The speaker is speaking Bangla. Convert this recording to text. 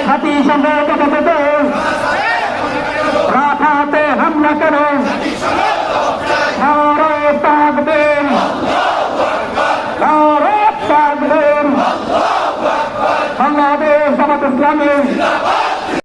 জাতিসংঘে তথাকথিত রাখাতে হামলা কেন? নারে তাকবীর, নারে তাকবীর, বাংলাদেশ জামাত ইসলামী